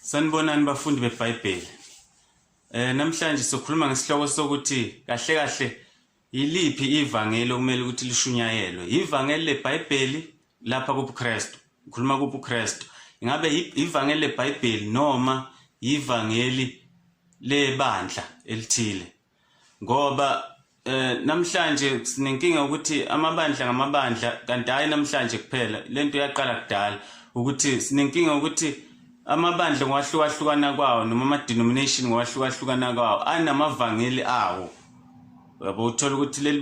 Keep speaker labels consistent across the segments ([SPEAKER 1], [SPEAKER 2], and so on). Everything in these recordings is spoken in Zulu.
[SPEAKER 1] Sanibonani bafundi beBhayibheli. Namhlanje sokhuluma ngesihloko sokuthi kahle yiliphi ivangeli okumele ukuthi lishunyayelwe. Ivangeli leBhayibheli lapha kubuKristu. Ngikhuluma kubuKristu. Ingabe ivangeli leBhayibheli noma ivangeli lebandla elithile. Ngoba namhlanje sinenkinga ukuthi amabandla ngamabandla kanti hayi namhlanje kuphela. Lento yaqala kudala ukuthi sinenkinga ukuthi amabandla ngokwahlukahlukana kwawo noma ama-denomination ngokwahlukahlukana kwawo anamavangeli awo. Yabo uthola ukuthi leli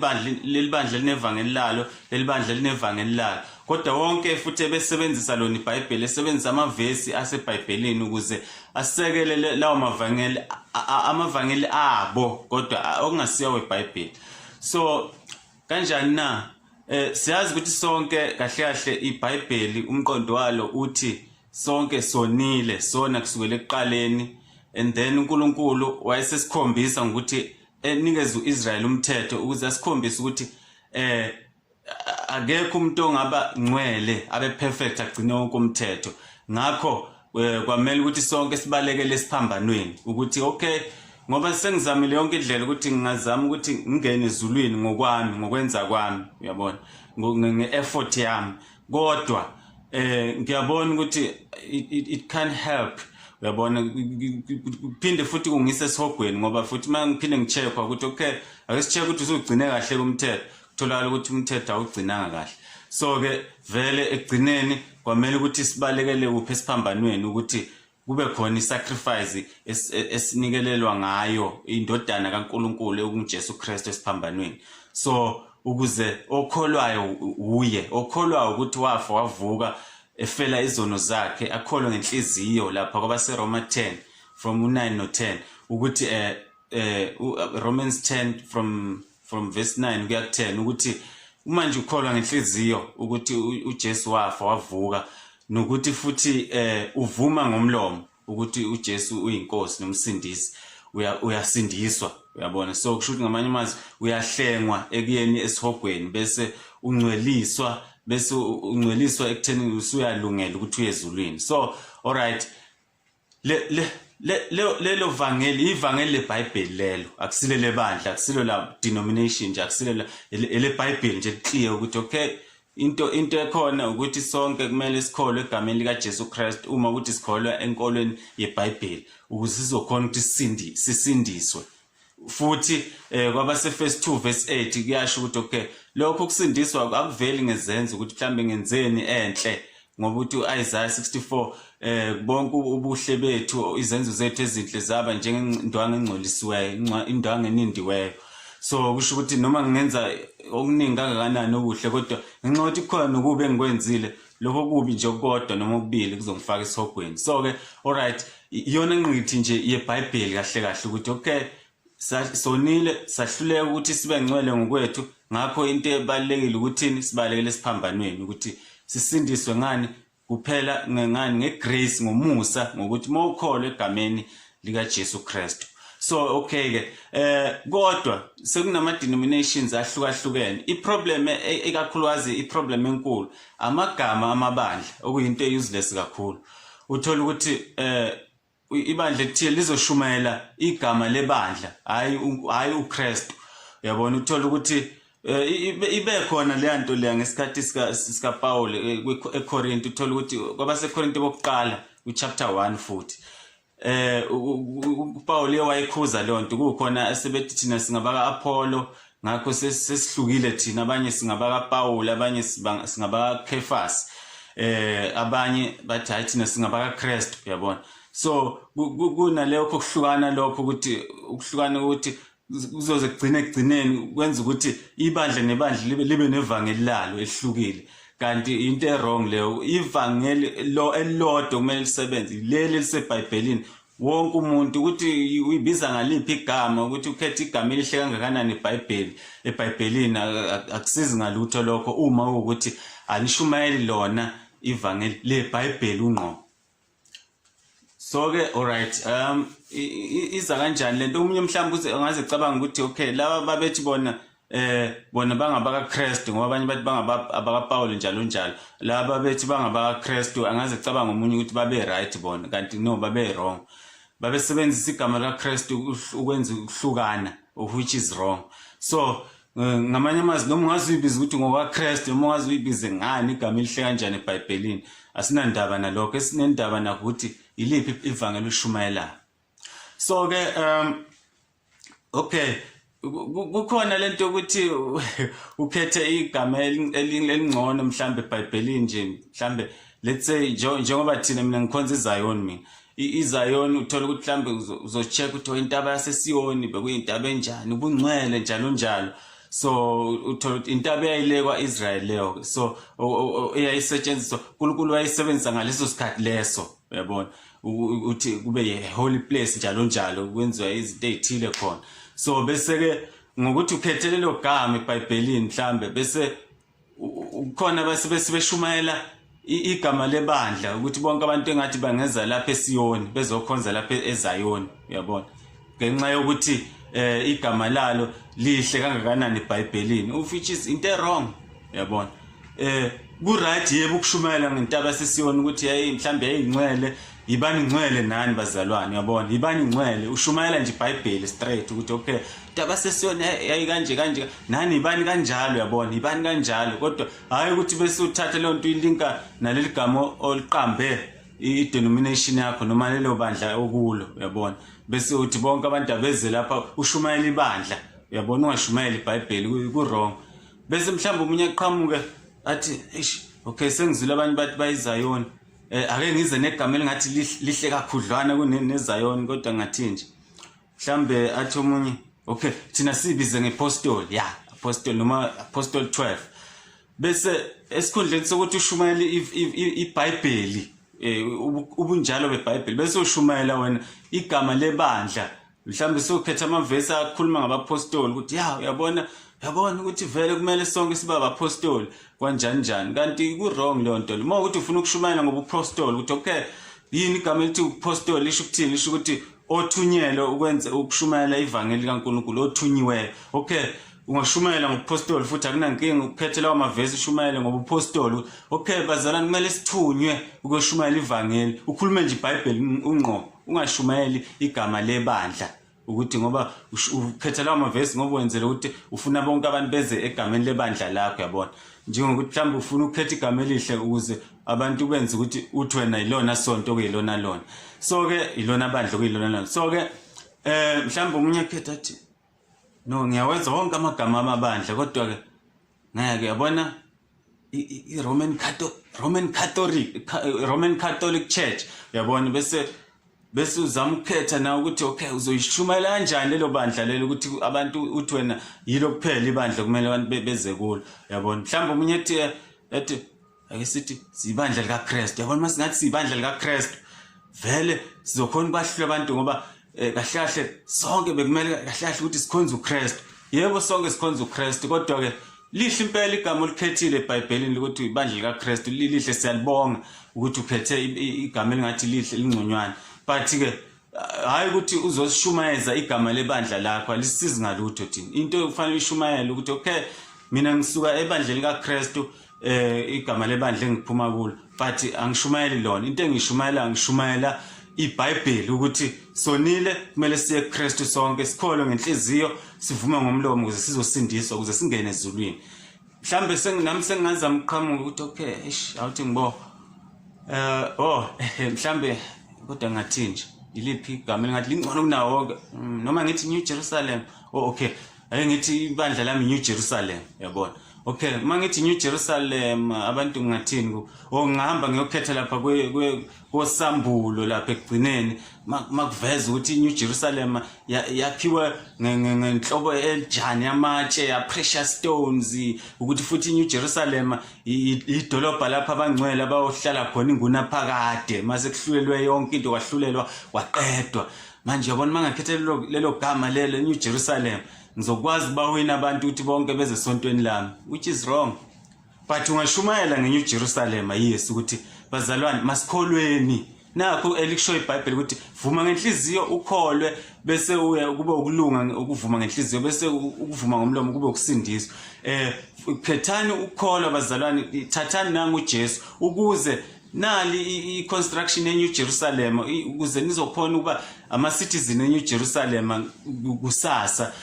[SPEAKER 1] bandla linevangeli lalo, leli bandla linevangeli lalo. Kodwa wonke futhi ebesebenzisa lona iBhayibheli esebenzisa amavesi aseBhayibhelini ukuze asekele lawo mavangeli amavangeli abo kodwa okungasiya weBhayibheli. So kanjani na siyazi ukuthi sonke kahle iBhayibheli umqondo walo uthi sonke sonile sona kusukela ekuqaleni, and then uNkulunkulu wayesesikhombisa ngokuthi enikeze uIsrael umthetho ukuze asikhombise ukuthi akekho umuntu ongaba ngcwele abe perfect agcine wonke umthetho. Ngakho kwamele ukuthi sonke sibalekele esiphambanweni ukuthi okay ngoba sengizamile yonke indlela ukuthi ngingazama ukuthi ngingene ezulwini ngokwami ngokwenza kwami, uyabona, nge-effort yami, kodwa ngiyabona ukuthi it can help, uyabona, kuphinde futhi kungise esihogweni ngoba futhi mangiphinde ngicheck ukuthi okay ake sicheck ukuthi uzogcine kahle kumthetho, kutholakala ukuthi umthetho awugcinanga kahle. So ke vele ekugcineni kwamele ukuthi sibalekele kuphi esiphambanweni ukuthi kube khona isacrifice esinikelelwa ngayo indodana kaNkulunkulu okuNjesu Kristu esiphambanweni. So ukuze okholwayo uye okholwayo ukuthi wafa wavuka efela izono zakhe akholwe ngenhliziyo lapha kwabaseRoma 10 from 9 no 10 ukuthi Romans 10 from verse 9 kuya 10 ukuthi manje ukholwa ngenhliziyo ukuthi uJesu wafa wavuka nokuthi futhi uvuma ngomlomo ukuthi uJesu uyinkosi nomsindisi uyasindiswa, uyabona. So kusho ukuthi ngamanye amazwi uyahlengwa ekuyeni esihogweni bese ungcweliswa ekutheni usuyalungela ukuthi uye ezulwini. So alright, lelo vangeli ivangeli leBhayibheli lelo akusile lebandla akusilo la denomination nje akusile leBhayibheli nje clear ukuthi okay into ekhona ukuthi sonke kumele sikholwe egameni likaJesu Kristu uma ukuthi sikholwa enkolweni yeBhayibheli ukuze sizokhona ukuthi sisindiswe. Futhi kwabase first 2 verse 8 kuyasho ukuthi okay lokho kusindiswa akuveli ngezenzo ukuthi mhlambe ngenzeni enhle ngoba uthi uIsaiah 64 bonke ubuhle bethu izenzo zethu ezinhle zaba njengendwanga engcolisiweyo, indwanga enindiweyo. So kusho ukuthi noma ngingenza okuningi kangakanani obuhle kodwa ngenxa yokuthi khona ukube engikwenzile lokho kubi nje kodwa noma okubili kuzongifaka esihogweni. So ke alright iyona ngqithi nje yeBhayibheli kahle ukuthi okay sonile sahluleka ukuthi sibe ngcwele ngokwethu, ngakho into ebalekile ukuthi sibalekele esiphambanweni ukuthi sisindiswe ngani kuphela ngani ngegrace ngomusa ngokuthi mawukholwe egameni likaJesu Kristu. So okay ke kodwa sekunama denominations ahlukahlukene. Iproblem ekakhulukazi iproblem enkulu amagama amabandla okuyinto useless kakhulu. Uthola ukuthi ibandla elithile lizoshumayela igama lebandla hayi uKristu, uyabona. Uthola ukuthi ibe khona le nto leya ngesikhathi sika Paul eKorinto. Uthola ukuthi kwabaseKorinto bokuqala uchapter 1 futhi uPaul wayekhuza leyo nto kukhona esebethi thina singabaka Apollo ngakho sesihlukile thina, abanye singabaka Paul, abanye singabaka Kephas, abanye bathi hayi thina singabaka Kristu, uyabona. So kunaleyo kuhlukana lokho ukuthi ukuhlukana ukuthi kuzoze kugcineni kwenza ukuthi ibandla nebandla libe nevangeli lalo elihlukile, kanti into wrong leyo. Ivangeli elilodwa kumele lisebenze leli liseBhayibhelini. Wonke umuntu ukuthi uyibiza ngaliphi igama ukuthi ukhethe igama elihle kangakanani eBhayibhelini akusizi ngalutho lokho uma ukuthi anishumayeli lona ivangeli leBhayibheli ungqo. So ke alright iza kanjani lento? Umunye mhlawumbe angaze cabanga ukuthi okay laba babethi bona bona bangabaka Kristu ngoba abanye bathi abaka Paul njalo njalo laba bethi bangabaka Kristu angaze cabanga umunye ukuthi babe right bona kanti no babe wrong babesebenzisa igama la Kristu ukwenza ukuhlukana which is wrong. So ngamanye amazwi noma ungazibiza ukuthi ngoba Kristu noma ungazibize ngani igama elihle kanjani eBhayibhelini asinandaba nalokho esinendaba nakuthi iliphi ivangeli ushumayela. So ke okay kukhona lento ukuthi ukhethe igama elingcono mhlambe eBhayibhelini nje mhlambe let's say njengoba thina mina ngikhonza iZion mina iZion uthola ukuthi mhlambe uzocheck ukuthi intaba yaseSiyoni bekuyintaba enjani ubungcwele njalo njalo. So uthola intaba eyayilekwa Israel leyo so eyayisetshenziswa uNkulunkulu wayisebenzisa ngaleso sikhathi leso uyabona uthi kube ye holy place njalo njalo kwenziwa izinto ezithile khona. So bese ke ngokuthi ukhethele lo gama eBhayibhelini mhlambe bese ukhona base beshumayela igama lebandla ukuthi bonke abantu engathi bangeza lapha eSiyoni bezokhonza lapha eZion uyabona ngenxa yokuthi igama lalo lihle kangakanani eBhayibhelini which is into wrong uyabona. Ku right yebo ukushumayela ngentaba yaseSiyoni ukuthi hey mhlambe yayingcwele ibani ingcwele nani bazalwane uyabona ibani ingcwele ushumayela nje iBhayibheli straight ukuthi okay intaba yaseSiyoni yayi kanje nani ibani kanjalo uyabona ibani kanjalo kodwa hayi ukuthi bese uthatha le nto ilinka naleli gama oliqambe i-denomination yakho noma lelo bandla okulo uyabona bese uthi bonke abantu abeze lapha ushumayela ibandla uyabona ungashumayela iBhayibheli ku wrong bese mhlawumbe umunye aqhamuke athi eish okay sengizwile abanye bathi bayiZion ake ngize negama elingathi lihle kakhudlwana kuneZion kodwa ngathi nje mhlambe athi omunye okay thina sibize ngeapostoli apostle noma apostle 12 bese esikhundleni sokuthi ushumayela iBhayibheli ubunjalo beBhayibheli bese ushumayela wena igama lebandla mhlambe sokhetha amavesi akhuluma ngabapostoli ukuthi uyabona ukuthi vele kumele sonke sibe abapostoli kanjani njani kanti ku wrong le nto uma ukuthi ufuna ukushumayela ngobupostoli ukuthi okay yini igama elithi upostoli lisho ukuthini lisho ukuthi othunyelwe ukwenza ukushumayela ivangeli kaNkulunkulu othunyiwe okay ungashumayela ngobupostoli futhi akunankinga ukukhethela amavesi ushumayele ngobupostoli okay bazalwane kumele sithunywe ukushumayela ivangeli ukhulume nje iBhayibheli unqo ungashumayeli igama lebandla ukuthi ngoba ukhethela amavesi ngoba wenzela ukuthi ufuna bonke abantu beze egameni lebandla lakho uyabona njengokuthi mhlawumbe ufuna ukukhetha igama elihle ukuze abantu benze ukuthi uthi wena ilona sonto kuyilona lona so ke ilona bandla kuyilona lona so ke mhlawumbe umunye ekhetha athi no ngiyawenza wonke amagama amabandla kodwa ke ngeke yabona Roman Catholic Church uyabona bese uzama ukukhetha na ukuthi okay uzoyishumayela kanjani lelo bandla lelo ukuthi abantu uthi wena yilo kuphela ibandla kumele abantu beze kulo uyabona mhlawumbe umunye ethi ake sithi sibandla likaKristu yabona masingathi sibandla likaKristu vele sizokhona bahlule abantu ngoba kahlahle sonke bekumele kahlahle ukuthi sikhonza uKristu yebo sonke sikhonza uKristu kodwa ke lihle impela igama olikhethile eBhayibhelini ukuthi ibandla likaKristu lihle siyalibonga ukuthi ukhethe igama elingathi lihle lingconywana but ke hayi ukuthi uzoshumayeza igama lebandla lakho alisizi ngalutho thina into kufanele ushumayele ukuthi okay mina ngisuka ebandleni likaKristu igama lebandla engiphuma kulo but angishumayeli lona into ngishumayela iBhayibheli ukuthi sonile kumele siye eKristu sonke sikholwe ngenhliziyo sivume ngomlomo ukuze sizosindiswa ukuze singene ezulwini mhlambe nami sengingazama uqhamuka ukuthi okay awuthi ngibo mhlambe kodwa ngathi nje iliphi igama lingathi lingcono kunawo noma ngithi New Jerusalem okay ake ngithi ibandla lami New Jerusalem yabona okay mangithi New Jerusalem abantu ngathini ngihamba ngiyokhetha lapha kosambulo lapha ekugcineni makuveza ukuthi New Jerusalem yakhiwa ngenhlobo eljani yamatshe ya precious stones ukuthi futhi New Jerusalem idolobha lapha abangcwele abayohlala khona ingunaphakade mase kuhlulelwe yonke into kwahlulelwa waqedwa manje yabona mangakhethe lelo gama lelo New Jerusalem ngizokwazi bawina abantu ukuthi bonke beze sontweni lami which is wrong but ungashumayela ngeNew Jerusalem yes ukuthi bazalwane masikholweni nakho elikushoyo iBhayibheli ukuthi vuma ngenhliziyo ukholwe bese uya kube ukulunga ukuvuma ngenhliziyo bese ukuvuma ngomlomo kube ukusindiswa. Khethani ukholwa bazalwane, thathani nangu uJesu ukuze nali i-construction eNew Jerusalem ukuze nizokhona ukuba ama-citizen eNew Jerusalem kusasa,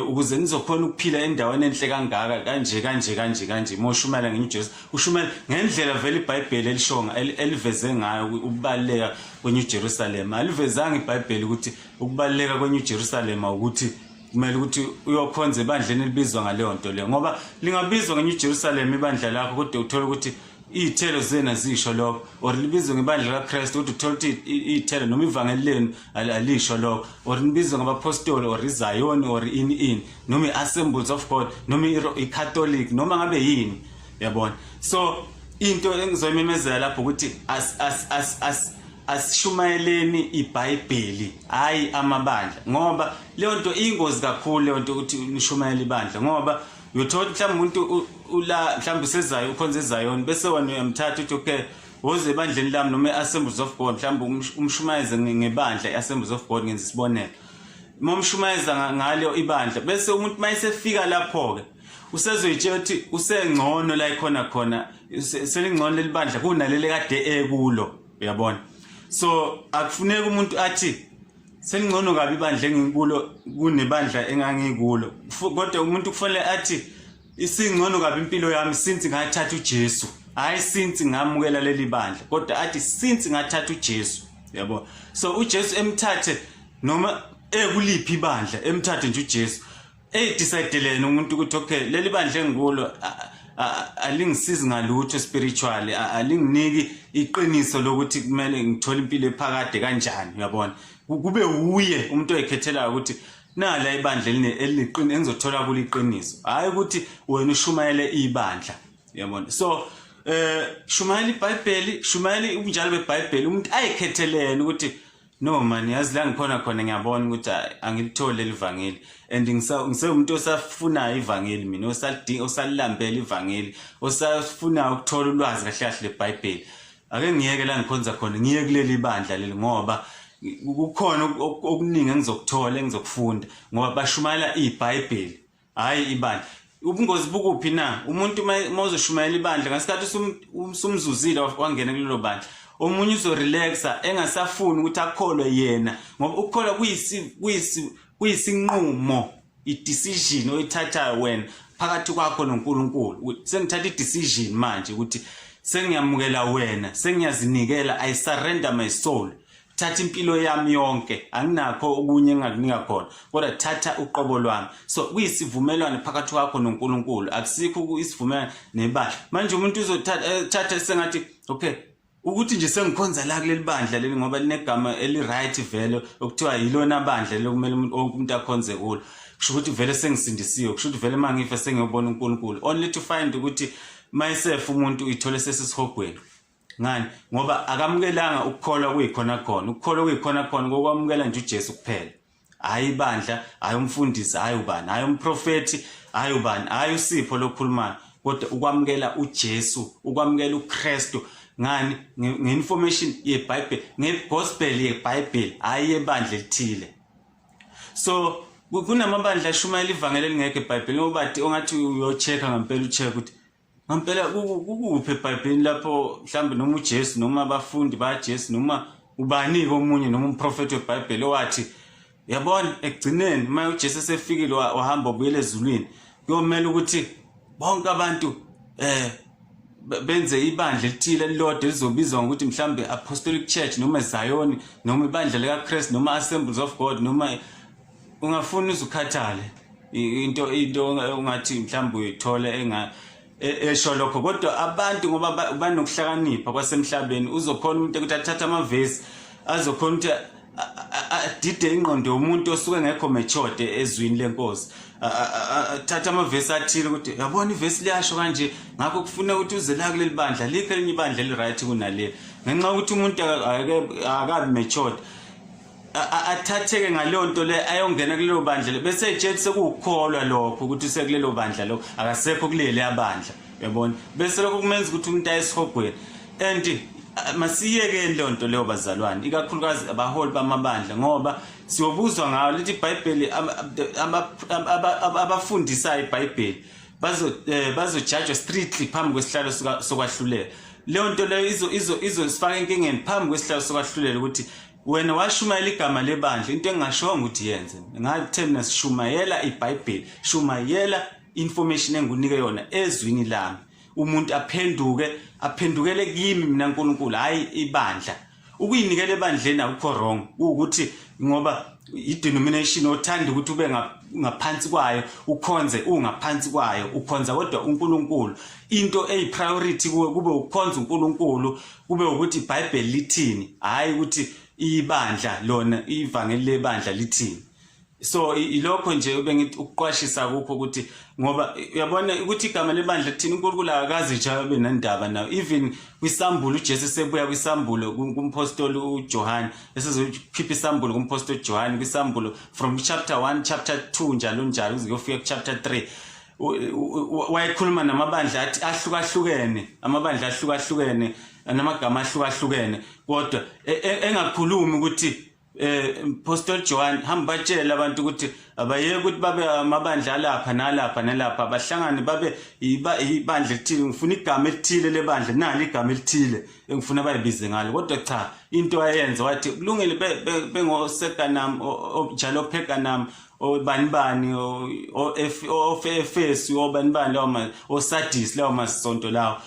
[SPEAKER 1] ukuze nizokhona ukuphila endaweni enhle kangaka kanje moshumayela ngeNew Jerusalem ushumayela ngendlela vele iBhayibheli elishonga eliveze ngayo ukubaleka kweNew Jerusalem. Alivezanga iBhayibheli ukuthi ukubaleka kweNew Jerusalem ukuthi kumele ukuthi uyokhonza ebandleni elibizwa ngaleyo nto leyo, ngoba lingabizwa ngeNew Jerusalem ibandla lakho kodwa uthola ukuthi iy'thelo zena zisho lokho, or libizwe ngebandla laKristu kodwa uthola ukuthi iy'thelo noma ivangeli lenu alisho lokho, or libizwe ngabapostoli or iZion or ini noma i-Assemblies of God noma i-Catholic noma ngabe yini, yabona. So into engizoyimemezela lapho ukuthi asishumayeleni iBhayibheli hayi amabandla, ngoba leyo nto ingozi kakhulu leyo nto ukuthi nishumayele ibandla, ngoba uyothola mhlawumbe umuntu mhlawumbe usezayo ukhonza eZion bese wena uyamthatha uthi okay woze ebandleni lami noma i-Assemblies of God, mhlawumbe umshumayeze ngebandla i-Assemblies of God ngenza isibonelo, momshumayeza ngalo ibandla bese umuntu mayesefika lapho-ke usezoyitshela ukuthi usengcono la khona selingcono leli bandla kunaleli kade ekulo, uyabona. So akufuneki umuntu athi selingcono kabi ibandla engikulo kunebandla engangikulo, kodwa umuntu kufanele athi isingcono kabi impilo yami since ngathatha uJesu, hayi since ngamukela leli bandla, kodwa athi since ngathatha uJesu, yabo. So uJesu emthathe noma ekuliphi ibandla emthathe nje uJesu decidelene umuntu ukuthi okay leli bandla engikulo alingisizi ngalutho spiritually, alinginiki iqiniso lokuthi kumele ngithole impilo ephakade kanjani, uyabona. Kube uye umuntu oyikhethela ukuthi nala ibandla elineqiniso engizothola kulo iqiniso, hayi ukuthi wena ushumayele ibandla, yabona. So shumayela iBhayibheli, shumayela ubunjalo beBhayibheli, umuntu ayikhethelene ukuthi no man yazi la ngikhona ngiyabona ukuthi angilithole leli vangeli and ngisewumuntu osafuna ivangeli, mina osalilambela ivangeli, osafuna ukuthola ulwazi kahle kahle leBhayibheli. Ake ngiyeke la ngikhonza khona ngiye kuleli bandla leli, ngoba kukhona okuningi engizokuthola engizokufunda ngoba bashumayela iBhayibheli hayi ibandla. Ubungozi bukuphi na umuntu mawuzoshumayela ibandla ngasikhathi umzuzile wangena kulelo bandla, omunye uzorelaxa engasafuni ukuthi akholwe yena, ngoba ukukholwa kuyisinqumo, i-decision oyithathayo wena phakathi kwakho noNkulunkulu. Sengithatha i-decision manje ukuthi sengiyamukela wena, sengiyazinikela, I surrender my soul, thatha impilo yami yonke, anginakho okunye engakunika khona kodwa thatha uqobo lwami. So kuyisivumelwano phakathi kwakho noNkulunkulu, akusikho isivumelwano nebandla. Manje umuntu uzothatha sengathi okay ukuthi nje sengikhonza la kuleli bandla leli ngoba linegama eli-right vele okuthiwa yilona bandla lokumele umuntu akhonze kulo, kusho ukuthi vele sengisindisiwe, kusho ukuthi vele mangifa sengiyobona uNkulunkulu, only to find ukuthi myself umuntu uyithole sesisihogweni. Ngani? Ngoba akamukelanga ukukholwa kuyikhona khona, ukukholwa kuyikhona khona ngokwamukela nje uJesu kuphela, hayi ibandla, hayi umfundisi, hayi ubani, hayi umprofeti, hayi ubani, hayi uSipho lokhulumayo, kodwa ukwamukela uJesu, ukwamukela uKristu. Ngani? Nge-information yeBhayibheli, ngegospel yeBhayibheli, hayi ebandla elithile. So kunamabandla ashumayela ivangeli elingekho eBhayibheli, ngoba ongathi uyochecka ngempela ucheck ukuthi ngempela kukuphi eBhayibheli lapho mhlambe noma uJesu noma abafundi baJesu noma ubani komunye noma umprofeti weBhayibheli owathi yabona ekugcineni uma uJesu esefikile wahamba ubuyele ezulwini kuyomela ukuthi bonke abantu benze ibandla elithile elilodwa elizobizwa ngokuthi mhlambe Apostolic Church noma Zion noma ibandla likaKristu noma Assemblies of God, noma ungafuna uzukhathale into ungathi mhlambe uyithole esho lokho, kodwa abantu ngoba banokuhlakanipha kwasemhlabeni uzokhona umuntu ukuthi athatha amavesi azokhona ukuthi adide ingqondo yomuntu osuke ngekho matured ezwini lenkosi, thatha amavesi athile ukuthi yabona ivesi liyasho kanje ngakho kufuneka ukuthi uze la kuleli bandla likho elinye ibandla eli-right kunaleli, ngenxa ukuthi umuntu akabi matured athatheke ngaleyo nto le ayongena kulelo bandla bese ejeli sekukholwa lokho ukuthi usekulelo bandla lokho akasekho kuleli abandla, yabona. Bese lokho kumenza ukuthi umuntu ayesihogweni, and masiyeke lonto leyo bazalwane, ikakhulukazi abaholi bamabandla, ngoba siyobuzwa ngayo lithi iBhayibheli abafundisayo iBhayibheli bazojudge strictly phambi kwesihlalo sokwahlulela. Leyo nto leyo izosifaka enkingeni phambi kwesihlalo sokwahlulela ukuthi wena washumayela igama lebandla, into engashongo ukuthi yenze. Ngathi mina sishumayela iBhayibheli, shumayela information engunike yona ezwini lami, umuntu aphendukele kimi mina uNkulunkulu, hayi ibandla. Ukuyinikela ebandleni akukho wrong, ukuthi ngoba i-denomination othanda ukuthi ube ngaphansi kwayo, ukhonze ungaphansi kwayo, ukhonza kodwa uNkulunkulu. Into eyipriority kuwe kube ukhonza uNkulunkulu, kube ukuthi iBhayibheli lithini, hayi ukuthi ibandla lona ivangeli lebandla lithini. So ilokho nje bengithi ukuqwashisa kukho ukuthi ngoba uyabona ukuthi igama lebandla lithini, uNkulunkulu akazi nje abe nendaba nayo. Even kwisambulo uJesu sebuya kwisambulo kumpostoli uJohane, esizokhipha isambulo kumpostoli uJohane kwisambulo from chapter 1 chapter 2 njalo njalo uze kufika chapter 3, wayekhuluma namabandla athi ahlukahlukene, amabandla ahlukahlukene namagama ahlukahlukene, kodwa engakhulumi ukuthi Apostle John hamba batshela abantu ukuthi abayeke ukuthi babe amabandla lapha nalapha nalapha, abahlangane babe ibandla elithile. Ngifuna igama elithile lebandla, nali igama elithile engifuna bayibize ngalo. Kodwa cha, into ayenza wathi kulungile bengosekanam njalo phekanam obanibani Efesu obanibani lawo oSardis lawo masonto lawo,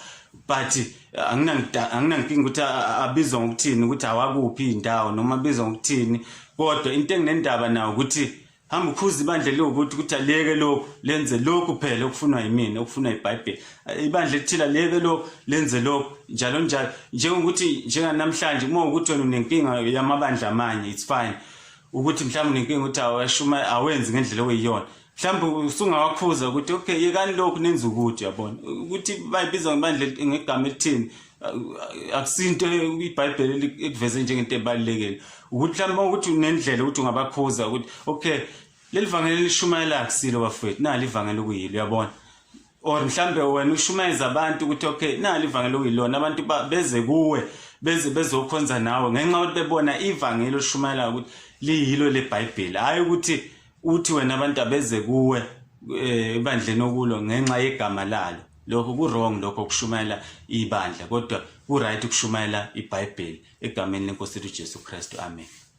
[SPEAKER 1] but anginankinga ukuthi abizwa ngokuthini, ukuthi awakuphi indawo noma abizwa ngokuthini. Kodwa into enginendaba nayo ukuthi hamba ukhuza ibandla lokuthi aleke lokho lenze lokho phela okufunwa yimina, okufunwa iBhayibheli. Ibandla lithila leke lokho lenze lokho njalo njalo, njengokuthi njenganamhlanje uma ukuthi wena unenkinga yamabandla amanye, it's fine ukuthi mhlawumbe unenkinga ukuthi awashuma awenzi ngendlela okuyiyona, mhlawumbe usungawakhuza ukuthi okay yekani lokho nenza ukuthi, yabona ukuthi bayibiza ngebandla ngegama elithini, akusinto iBhayibheli ekuveze njengento ebalekile. Ukuthi mhlawumbe ukuthi unendlela ukuthi ungabakhuza ukuthi okay leli vangeli lishumayela akusilo bafethu, nali ivangeli okuyilo, yabona. Or mhlawumbe wena ushumayeza abantu ukuthi okay nali ivangeli okuyilona, abantu beze kuwe bezokhonza nawe ngenxa ukuthi bebona ivangeli oshumayela ukuthi liyilo leBhayibheli, hayi ukuthi uthi wena abantu abeze kuwe ebandleni okulo ngenxa yegama lalo. Lokho ku wrong, lokho kushumayela ibandla, kodwa ku right ukushumayela iBhayibheli egameni leNkosi uJesu Kristu. Amen.